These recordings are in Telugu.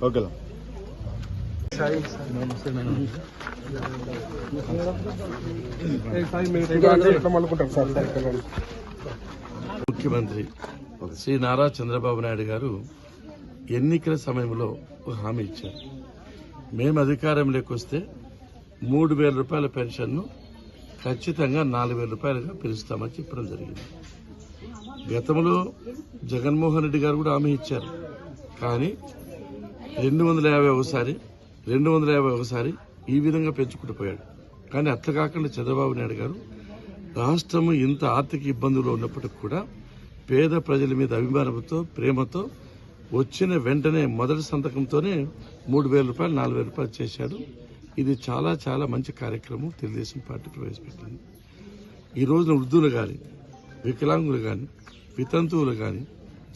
ఓకే ముఖ్యమంత్రి శ్రీ నారా చంద్రబాబు నాయుడు గారు ఎన్నికల సమయంలో హామీ ఇచ్చారు. మేము అధికారంలోకి వస్తే 3,000 రూపాయల పెన్షన్ను ఖచ్చితంగా 4,000 రూపాయలుగా పెంచుతామని చెప్పడం జరిగింది. గతంలో జగన్మోహన్ రెడ్డి గారు కూడా హామీ ఇచ్చారు. కానీ 250 ఒకసారి 250 ఒకసారి ఈ విధంగా పెంచుకుంటూ పోయాడు. కానీ అట్లా కాకుండా చంద్రబాబు నాయుడు గారు రాష్ట్రం ఇంత ఆర్థిక ఇబ్బందులు ఉన్నప్పటికీ కూడా పేద ప్రజల మీద అభిమానంతో ప్రేమతో వచ్చిన వెంటనే మొదటి సంతకంతోనే 3,000 రూపాయలు 4,000 రూపాయలు చేశాడు. ఇది చాలా చాలా మంచి కార్యక్రమం తెలుగుదేశం పార్టీ ప్రవేశపెట్టింది. ఈ రోజున వృద్ధులు కానీ, వికలాంగులు కానీ, వితంతువులు కానీ,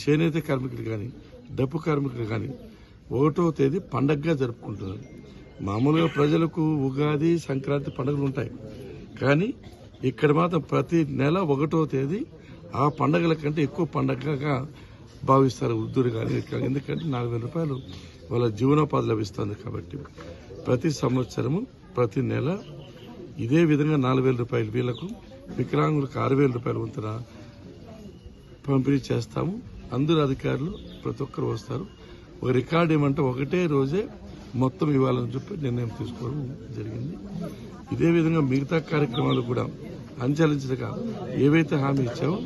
చేనేత కార్మికులు కానీ, డప్పు కార్మికులు కానీ 1వ తేదీ పండగగా జరుపుకుంటున్నారు. మామూలుగా ప్రజలకు ఉగాది, సంక్రాంతి పండుగలు ఉంటాయి. కానీ ఇక్కడ మాత్రం ప్రతి నెల 1వ తేదీ ఆ పండుగల కంటే ఎక్కువ పండగగా భావిస్తారు వృద్ధులు కానీ. ఎందుకంటే 4,000 రూపాయలు వాళ్ళ జీవనోపాధి లభిస్తుంది కాబట్టి ప్రతి సంవత్సరము ప్రతి నెల ఇదే విధంగా 4,000 రూపాయలు వీళ్లకు, వికలాంగులకు 6,000 రూపాయల వంతున పంపిణీ చేస్తాము. అందరు అధికారులు ప్రతి ఒక్కరు వస్తారు. ఒక రికార్డు ఏమంటే ఒకటే రోజే మొత్తం ఇవ్వాలని చెప్పి నిర్ణయం తీసుకోవడం జరిగింది. ఇదే విధంగా మిగతా కార్యక్రమాలు కూడా అంచెలంచెలుగా ఏవైతే హామీ ఇచ్చామో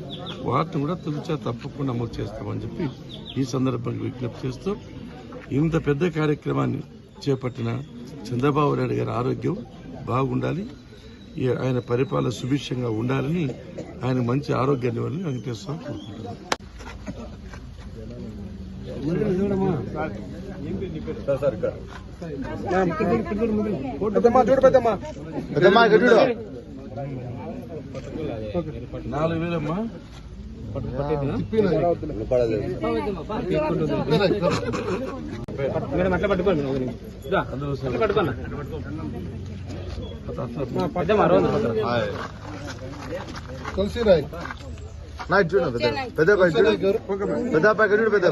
వాటిని కూడా తొలిచా తప్పకుండా అమలు చేస్తామని చెప్పి ఈ సందర్భంగా విజ్ఞప్తి చేస్తూ ఇంత పెద్ద కార్యక్రమాన్ని చేపట్టిన చంద్రబాబు నాయుడు గారి ఆరోగ్యం బాగుండాలి, ఆయన పరిపాలన సుభిక్షంగా ఉండాలని, ఆయన మంచి ఆరోగ్యాన్ని ఇవ్వాలని వెంకటేశ్వర కోరుకుంటున్నాను. నాలుగు వేలమ్మా తులసి రాయ్ నైట్ చూడ పెద్ద పెద్ద ప్యాకెట్ చూడు పెద్ద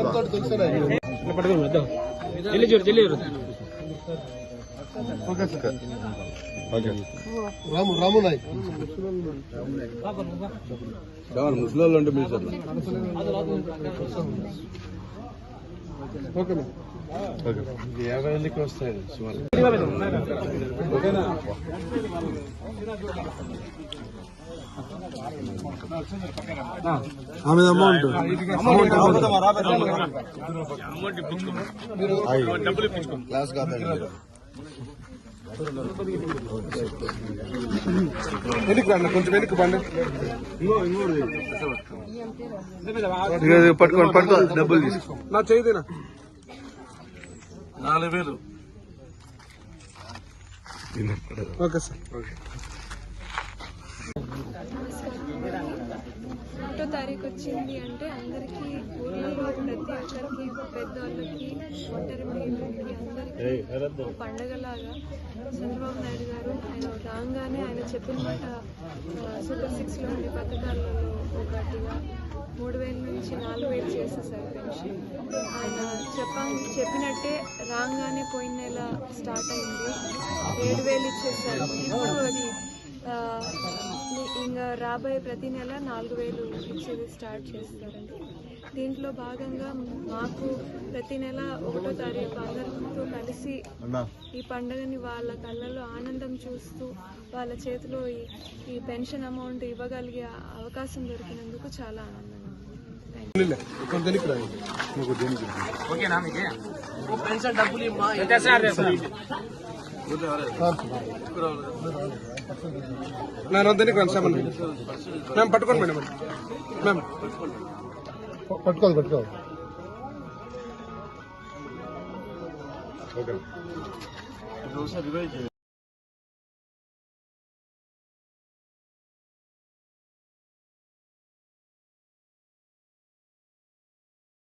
రాము రాము నాయ్ ముసలి అంటే మీరు ఓకే 50 మందికి వస్తాయి సుమారు. ఆమె అమౌంట్ క్లాస్ కాదండి. వెనక్కి రండి, కొంచెం వెనక్కి పండి. పట్టుకో డబ్బులు తీసుకో. నా చేయదేనా 4,000. Okay sir. ఒకటో తారీఖు వచ్చింది అంటే అందరికీ ఊళ్ళో ప్రతి ఒక్కరికి, పెద్దవాళ్ళకి, ఒంటరి మహిళలకి అందరికీ పండగలాగా చంద్రబాబు నాయుడు గారు ఆయన రాగానే ఆయన చెప్పిన మాట సూపర్ 6లో ఉండే పథకాలలో ఒకటిగా 3,000 నుంచి 4,000 చేసేసారు పెన్షన్. ఆయన చెప్పినట్టే రాగానే పోయిన నెల స్టార్ట్ అయింది, 7,000 ఇచ్చేసారు. ఇప్పుడు అది ఇంకా రాబోయే ప్రతి నెల 4,000 ఇచ్చేది స్టార్ట్ చేస్తారండి. దీంట్లో భాగంగా మాకు ప్రతి నెల 1వ తారీఖు అందరితో కలిసి ఈ పండుగని వాళ్ళ కళ్ళలో ఆనందం చూస్తూ వాళ్ళ చేతిలో ఈ పెన్షన్ అమౌంట్ ఇవ్వగలిగే అవకాశం దొరికినందుకు చాలా ఆనందంగా నేను వద్దనికి రండి సార్. మేము పట్టుకోండి మేడం, మేము పట్టుకోవాలి. ఓకే.